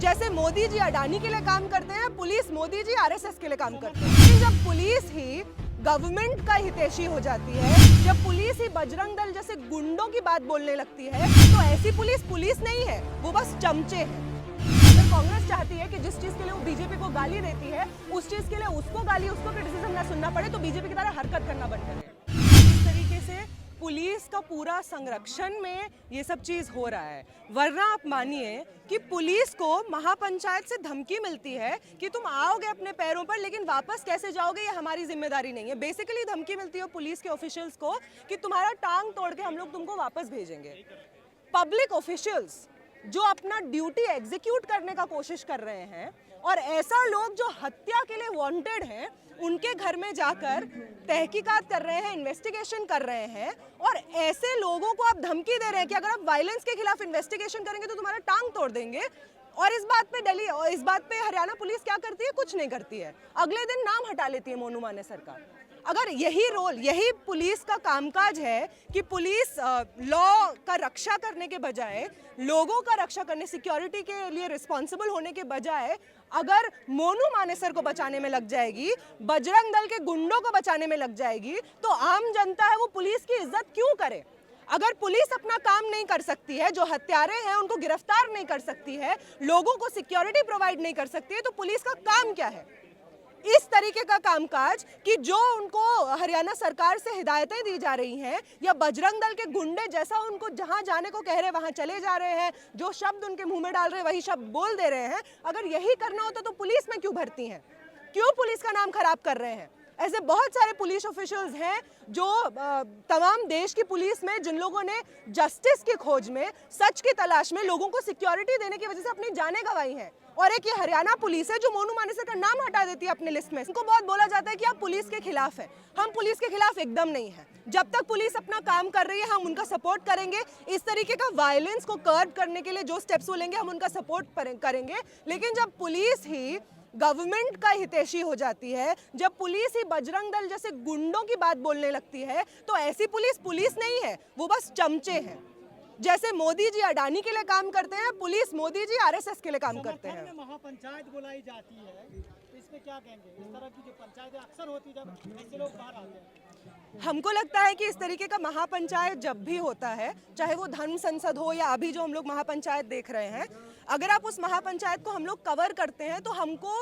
जैसे मोदी जी अडानी के लिए काम करते हैं, पुलिस मोदी जी आरएसएस के लिए काम करते हैं। जब पुलिस ही गवर्नमेंट का हितैषी हो जाती है, जब पुलिस ही बजरंग दल जैसे गुंडों की बात बोलने लगती है, तो ऐसी पुलिस पुलिस नहीं है, वो बस चमचे हैं। अगर कांग्रेस चाहती है कि जिस चीज के लिए वो बीजेपी को गाली देती है, उस चीज के लिए उसको गाली, उसको क्रिटिसिज्म ना सुनना पड़े, तो बीजेपी की तरह हरकत करना बंद करें। इस तरीके से पुलिस का पूरा संरक्षण में ये सब चीज हो रहा है। वरना आप मानिए कि पुलिस को महापंचायत से धमकी मिलती है कि तुम आओगे अपने पैरों पर, लेकिन वापस कैसे जाओगे ये हमारी जिम्मेदारी नहीं है। बेसिकली धमकी मिलती है पुलिस के ऑफिशियल्स को कि तुम्हारा टांग तोड़ के हम लोग तुमको वापस भेजेंगे। पब्लिक ऑफिशियल्स जो अपना ड्यूटी एग्जीक्यूट करने का कोशिश कर रहे हैं, और ऐसा लोग जो हत्या के लिए वांटेड हैं, उनके घर में जाकर तहकीकात कर रहे हैं, इन्वेस्टिगेशन कर रहे हैं, और ऐसे लोगों को आप धमकी दे रहे हैं कि अगर आप वायलेंस के खिलाफ इन्वेस्टिगेशन करेंगे तो तुम्हारा टांग तोड़ देंगे। और इस बात पे दिल्ली और इस बात पे हरियाणा पुलिस क्या करती है? कुछ नहीं करती है। अगले दिन नाम हटा लेती है मोनू मानेसर का। अगर यही रोल, यही पुलिस का कामकाज है कि पुलिस लॉ का रक्षा करने के बजाय, लोगों का रक्षा करने, सिक्योरिटी के लिए रिस्पॉन्सिबल होने के बजाय अगर मोनू मानेसर को बचाने में लग जाएगी, बजरंग दल के गुंडों को बचाने में लग जाएगी, तो आम जनता है वो पुलिस की इज्जत क्यों करे? अगर पुलिस अपना काम नहीं कर सकती है, जो हत्यारे हैं उनको गिरफ्तार नहीं कर सकती है, लोगों को सिक्योरिटी प्रोवाइड नहीं कर सकती है, तो पुलिस का काम क्या है? इस तरीके का कामकाज कि जो उनको हरियाणा सरकार से हिदायतें दी जा रही हैं, या बजरंग दल के गुंडे जैसा उनको जहां जाने को कह रहे वहां चले जा रहे हैं, जो शब्द उनके मुंह में डाल रहे वही शब्द बोल दे रहे हैं, अगर यही करना होता तो पुलिस में क्यों भर्ती हैं? क्यों पुलिस का नाम खराब कर रहे हैं? ऐसे बहुत सारे पुलिस ऑफिशियल्स हैं जो तमाम देश की पुलिस में, जिन लोगों ने जस्टिस की खोज में, सच की तलाश में लोगों को सिक्योरिटी देने की वजह से अपनी जानें गंवाई हैं। और एक ये हरियाणा पुलिस है जो मोनू मानेसर का नाम हटा देती है अपने लिस्ट में। इनको बहुत बोला जाता है कि आप पुलिस के खिलाफ है। हम पुलिस के खिलाफ एकदम नहीं है। जब तक पुलिस अपना काम कर रही है हम उनका सपोर्ट करेंगे। इस तरीके का वायलेंस को कर्ब करने के लिए जो स्टेप्स वो लेंगे हम उनका सपोर्ट करेंगे। लेकिन जब पुलिस ही गवर्नमेंट का हितैषी हो जाती है, जब पुलिस ही बजरंग दल जैसे गुंडों की बात बोलने लगती है, तो ऐसी पुलिस पुलिस नहीं है, वो बस चमचे हैं। जैसे मोदी जी अडानी के लिए काम करते हैं, पुलिस मोदी जी आरएसएस के लिए काम करते हैं। महापंचायत बुलाई जाती है, तो इसमें क्या कहेंगे? इस तरह की जो पंचायतें अक्सर होती जब ऐसे लोग बाहर आते हैं। हमको लगता है कि इस तरीके का महापंचायत जब भी होता है, चाहे वो धर्म संसद हो या अभी जो हम लोग महापंचायत देख रहे हैं, अगर आप उस महापंचायत को हम लोग कवर करते हैं तो हमको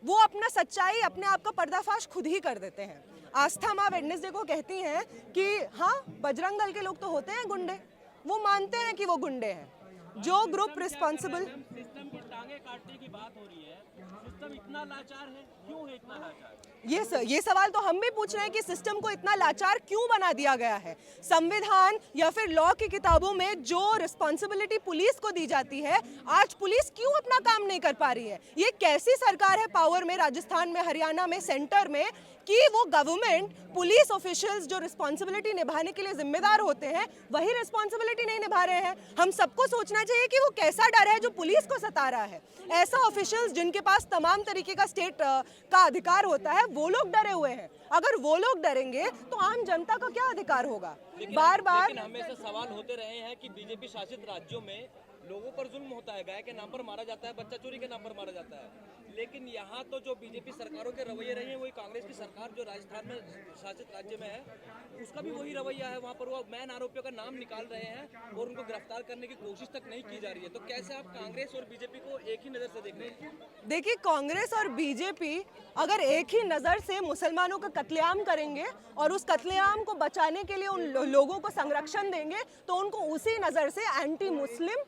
वो अपना सच्चाई, अपने आप का पर्दाफाश खुद ही कर देते हैं। आस्था माँ वेडनेसडे को कहती हैं कि हाँ, बजरंग दल के लोग तो होते हैं गुंडे, वो मानते हैं कि वो गुंडे हैं। जो ग्रुप रिस्पॉन्सिबल, सिस्टम की टांगे काटने की बात हो रही है, सिस्टम इतना लाचार है, क्यों है इतना लाचार? ये सवाल तो हम भी पूछ रहे हैं कि सिस्टम को इतना लाचार क्यों बना दिया गया है? संविधान या फिर लॉ की किताबों में जो रिस्पॉन्सिबिलिटी पुलिस को दी जाती है, आज पुलिस क्यों अपना काम नहीं कर पा रही है? ये कैसी सरकार है पावर में, राजस्थान में, हरियाणा में, सेंटर में, कि वो गवर्नमेंट पुलिस ऑफिशियल्स जो रिस्पॉन्सिबिलिटी निभाने के लिए जिम्मेदार होते हैं वही रिस्पॉन्सिबिलिटी नहीं निभा रहे हैं। हम सबको सोचना चाहिए कि वो कैसा डर है जो पुलिस को सता रहा है। ऐसा ऑफिशियल्स जिनके पास तमाम तरीके का स्टेट का अधिकार होता है, वो लोग डरे हुए हैं। अगर वो लोग डरेंगे तो आम जनता का क्या अधिकार होगा? बार बार लेकिन हमेशा सवाल होते रहे हैं कि बीजेपी शासित राज्यों में लोगों पर जुल्म होता है, गाय के नाम पर मारा जाता है, बच्चा चोरी के नाम पर मारा जाता है। लेकिन यहाँ तो जो बीजेपी सरकारों के रवैये रहे हैं, वही कांग्रेस की सरकार जो राजस्थान में शासित राज्य में है, उसका भी वही रवैया है। वहाँ पर वो मैन आरोपियों का नाम निकाल रहे हैं और उनको गिरफ्तार करने की कोशिश तक नहीं की जा रही है। तो कैसे आप कांग्रेस और बीजेपी को एक ही नज़र से देख रहे हैं? देखिए, कांग्रेस और बीजेपी अगर एक ही नज़र से मुसलमानों का कत्लेआम करेंगे और उस कत्लेआम को बचाने के लिए उन लोगों को संरक्षण देंगे, तो उनको उसी नज़र से anti Muslim,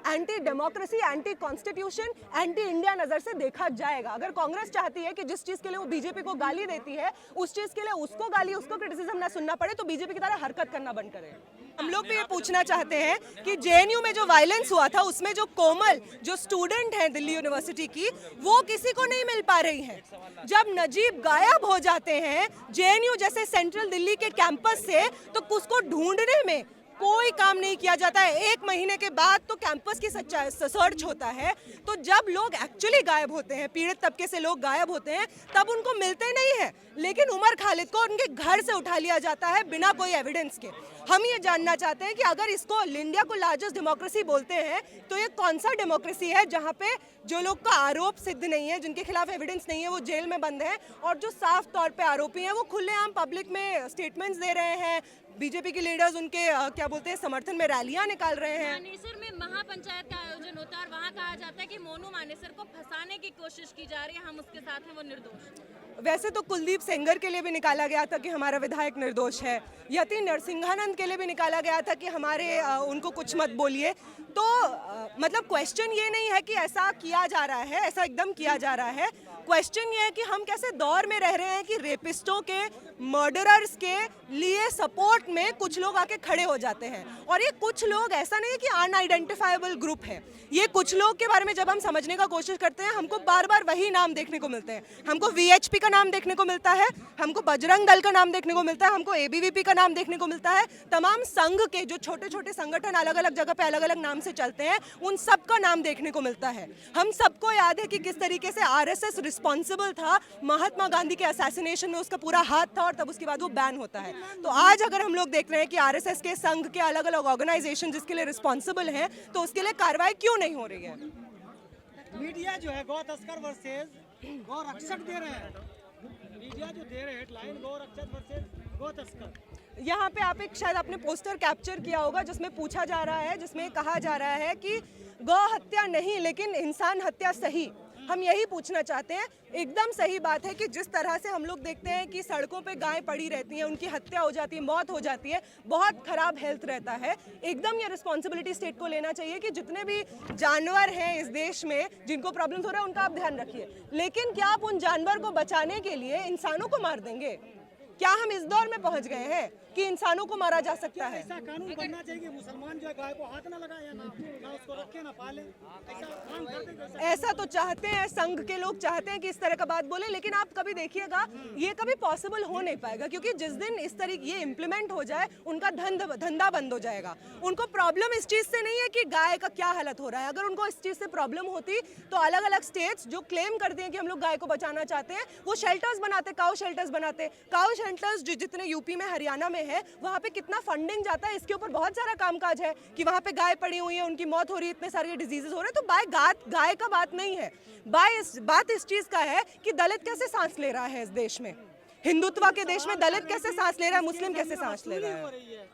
anti democracy, anti constitution, anti India नजर से देखा जाएगा। अगर कांग्रेस चाहती है कि जिस चीज के लिए वो बीजेपी को गाली देती है, उस चीज के लिए उसको गाली, उसको क्रिटिसिज्म ना सुनना पड़े, तो बीजेपी की तरह हरकत करना बंद करे। हम लोग भी ये पूछना चाहते हैं कि जेएनयू में जो वायलेंस हुआ था, उसमें जो कोमल, जो स्टूडेंट हैं दिल्ली यूनिवर्सिटी की, वो किसी को नहीं मिल पा रही हैं। जब नजीब गायब हो जाते हैं जेएनयू जैसे सेंट्रल दिल्ली के कैंपस से, तो उसको ढूंढने में कोई काम नहीं किया जाता है। 1 महीने के बाद तो कैंपस की सर्च होता है, तो जब लोग एक्चुअली गायब होते हैं, पीड़ित तबके से लोग गायब होते हैं, तब उनको मिलते नहीं है। लेकिन उमर खालिद को उनके घर से उठा लिया जाता है बिना कोई एविडेंस के। हम ये जानना चाहते हैं कि अगर इसको इंडिया को लार्जेस्ट डेमोक्रेसी बोलते हैं, तो ये कौन सा डेमोक्रेसी है जहाँ पे जो लोग का आरोप सिद्ध नहीं है, जिनके खिलाफ एविडेंस नहीं है, वो जेल में बंद है, और जो साफ तौर पे आरोपी हैं वो खुलेआम पब्लिक में स्टेटमेंट्स दे रहे हैं। बीजेपी के लीडर्स उनके क्या बोलते हैं समर्थन में रैलियां निकाल रहे हैं। मानेसर में महापंचायत का आयोजन होता है और वहाँ कहा जाता है कि मोनू मानेसर को फंसाने की कोशिश की जा रही है, हम उसके साथ हैं, वो निर्दोष। वैसे तो कुलदीप सेंगर के लिए भी निकाला गया था कि हमारा विधायक निर्दोष है, यति नरसिंहानंद के लिए भी निकाला गया था कि हमारे उनको कुछ मत बोलिए। तो मतलब क्वेश्चन ये नहीं है कि ऐसा किया जा रहा है, ऐसा एकदम किया जा रहा है। क्वेश्चन ये है कि हम कैसे दौर में रह रहे हैं कि रेपिस्टों के, मर्डरर्स के लिए सपोर्ट में कुछ लोग आके खड़े हो जाते हैं। और ये कुछ लोग ऐसा नहीं है कि अनआइडेंटिफाइबल ग्रुप है, ये कुछ लोग के बारे में जब हम समझने का कोशिश करते हैं, हमको बार बार वही नाम देखने को मिलते हैं। हमको वीएचपी का नाम देखने को मिलता है, हमको बजरंग दल का नाम देखने को मिलता है, हमको एबीवीपी का नाम देखने को मिलता है। तमाम संघ के जो छोटे छोटे संगठन अलग अलग जगह पे अलग अलग नाम से चलते हैं, उन सब का नाम देखने को मिलता है। हम सबको याद है कि किस तरीके से आरएसएस रिस्पॉन्सिबल था महात्मा गांधी के असैसिनेशन में, उसका पूरा हाथ था, और तब उसके बाद वो बैन होता है। तो आज अगर हम लोग देख रहे हैं कि आरएसएस के संघ के अलग अलग ऑर्गेनाइजेशन जिसके लिए रिस्पॉन्सिबल हैं, तो उसके लिए कार्रवाई क्यों नहीं हो रही है? मीडिया जो है गौ तस्कर वर्सेस गौ रक्षक दे रहे हैं, मीडिया जो दे रहे हैं हेडलाइन गौ रक्षक वर्सेस गौ तस्कर। यहाँ पे आप एक शायद आपने पोस्टर कैप्चर किया होगा जिसमें पूछा जा रहा है, जिसमें कहा जा रहा है कि गौ हत्या नहीं लेकिन इंसान हत्या सही। हम यही पूछना चाहते हैं। एकदम सही बात है कि जिस तरह से हम लोग देखते हैं कि सड़कों पे गायें पड़ी रहती हैं, उनकी हत्या हो जाती है, मौत हो जाती है, बहुत खराब हेल्थ रहता है। एकदम ये रिस्पॉन्सिबिलिटी स्टेट को लेना चाहिए कि जितने भी जानवर हैं इस देश में जिनको प्रॉब्लम हो रहा है उनका आप ध्यान रखिए। लेकिन क्या आप उन जानवर को बचाने के लिए इंसानों को मार देंगे? क्या हम इस दौर में पहुंच गए हैं कि इंसानों को मारा जा सकता है? ऐसा कानून बनना चाहिए कि मुसलमान जो है गाय को हाथ ना लगाए या ना उसको रखे ना पाले, ऐसा काम कर देंगे। ऐसा तो चाहते हैं, संघ के लोग चाहते हैं कि इस तरह का बात बोले, लेकिन आप कभी देखिएगा ये कभी पॉसिबल हो नहीं पाएगा, क्योंकि जिस दिन इस तरीके ये इम्प्लीमेंट हो जाए उनका धंधा बंद हो जाएगा। उनको प्रॉब्लम इस चीज़ से नहीं है कि गाय का क्या हालत हो रहा है। अगर उनको इस चीज़ से प्रॉब्लम होती तो अलग अलग स्टेट्स जो क्लेम करते हैं कि हम लोग गाय को बचाना चाहते हैं, वो शेल्टर्स बनाते, काउ शेल्टर्स बनाते। काउ शेल्टर्स जो जितने यूपी में, हरियाणा में है, वहाँ पे कितना फंडिंग जाता है, इसके ऊपर बहुत सारा कामकाज है कि वहाँ पे गाय पड़ी हुई है, उनकी मौत हो रही है, इतने सारे डिजीजेस हो रहे हैं। तो गाय का बात नहीं है, बात इस चीज का है कि दलित कैसे सांस ले रहा है इस देश में, हिंदुत्व के देश में दलित कैसे सांस ले रहा है, मुस्लिम कैसे सांस ले रहा है।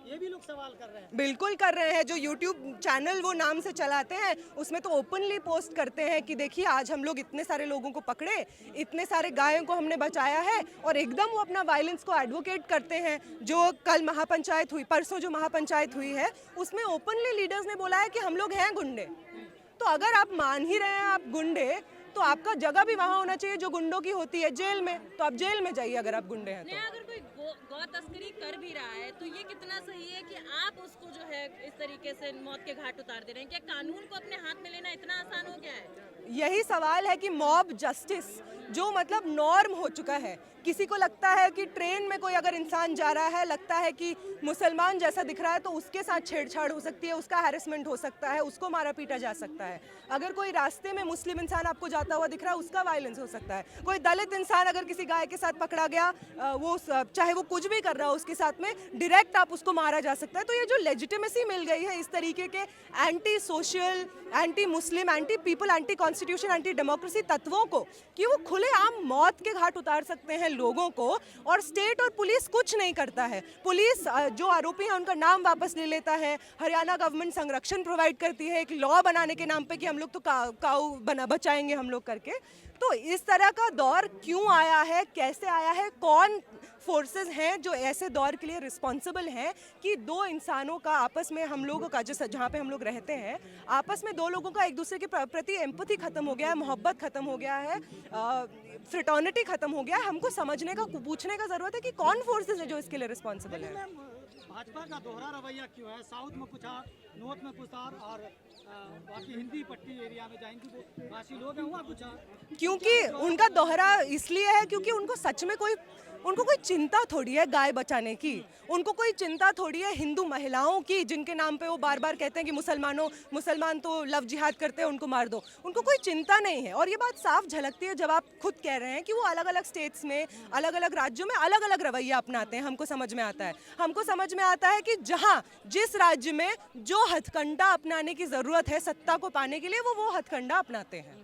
ये भी लोग सवाल कर रहे हैं। बिल्कुल कर रहे हैं। जो यूट्यूब चैनल वो नाम से चलाते हैं, उसमें तो ओपनली पोस्ट करते हैं कि देखिए आज हम लोग इतने सारे लोगों को पकड़े, इतने सारे गायों को हमने बचाया है, और एकदम वो अपना वायलेंस को एडवोकेट करते हैं। जो कल महापंचायत हुई, परसों जो महापंचायत हुई है, उसमें ओपनली लीडर्स ने बोला है कि हम लोग हैं गुंडे। तो अगर आप मान ही रहे हैं आप गुंडे, तो आपका जगह भी वहाँ होना चाहिए जो गुंडों की होती है, जेल में। तो आप जेल में जाइए अगर आप गुंडे हैं तो। अगर कोई गौ तस्करी कर भी रहा है तो ये कितना सही है कि आप उसको जो है इस तरीके से मौत के घाट उतार दे रहे हैं? क्या कानून को अपने हाथ में लेना इतना आसान हो गया है? यही सवाल है कि मॉब जस्टिस जो मतलब नॉर्म हो चुका है। किसी को लगता है कि ट्रेन में कोई अगर इंसान जा रहा है, लगता है कि मुसलमान जैसा दिख रहा है, तो उसके साथ छेड़छाड़ हो सकती है, उसका हैरेसमेंट हो सकता है, उसको मारा पीटा जा सकता है। अगर कोई रास्ते में मुस्लिम इंसान आपको जाता हुआ दिख रहा है, उसका वायलेंस हो सकता है। कोई दलित इंसान अगर किसी गाय के साथ पकड़ा गया, वो चाहे वो कुछ भी कर रहा हो उसके साथ में, डायरेक्ट आप उसको मारा जा सकता है। तो ये जो लेजिटिमेसी मिल गई है इस तरीके के anti social, anti Muslim, anti people, anti constitution, anti democracy तत्वों को, कि वो खुलेआम मौत के घाट उतार सकते हैं लोगों को, और स्टेट और पुलिस कुछ नहीं करता है। पुलिस जो आरोपी हैं उनका नाम वापस ले लेता है। हरियाणा गवर्नमेंट संरक्षण प्रोवाइड करती है एक लॉ बनाने के नाम पे कि हम लोग तो काऊ बचाएंगे हम लोग करके। तो इस तरह का दौर क्यों आया है, कैसे आया है, कौन फोर्सेस हैं जो ऐसे दौर के लिए रिस्पॉन्सिबल हैं कि दो इंसानों का आपस में, हम लोगों का जहाँ पे हम लोग रहते हैं, आपस में दो लोगों का एक दूसरे के प्रति एम्पैथी खत्म हो गया है, मोहब्बत खत्म हो गया है, फ्रेटर्निटी खत्म हो गया है। हमको समझने का, पूछने का जरूरत है कि कौन फोर्सेस है जो इसके लिए रिस्पॉन्सिबल है। भाजपा का दोहरा रवैया क्यों है? साउथ में कुछ, नॉर्थ में कुछ और बाकी हिंदी पट्टी एरिया में जाएंगे वो भाषी लोग हैं वहाँ कुछ क्योंकि उनका दोहरा इसलिए है क्योंकि उनको सच में उनको कोई चिंता थोड़ी है गाय बचाने की, उनको कोई चिंता थोड़ी है हिंदू महिलाओं की जिनके नाम पे वो बार बार कहते हैं कि मुसलमान तो लव जिहाद करते हैं, उनको मार दो। उनको कोई चिंता नहीं है। और ये बात साफ झलकती है जब आप खुद कह रहे हैं कि वो अलग अलग स्टेट्स में, अलग अलग राज्यों में अलग अलग रवैया अपनाते हैं। हमको समझ में आता है कि जहाँ जिस राज्य में जो हथकंडा अपनाने की ज़रूरत है सत्ता को पाने के लिए, वो हथकंडा अपनाते हैं।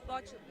बहुत शुक्रिया।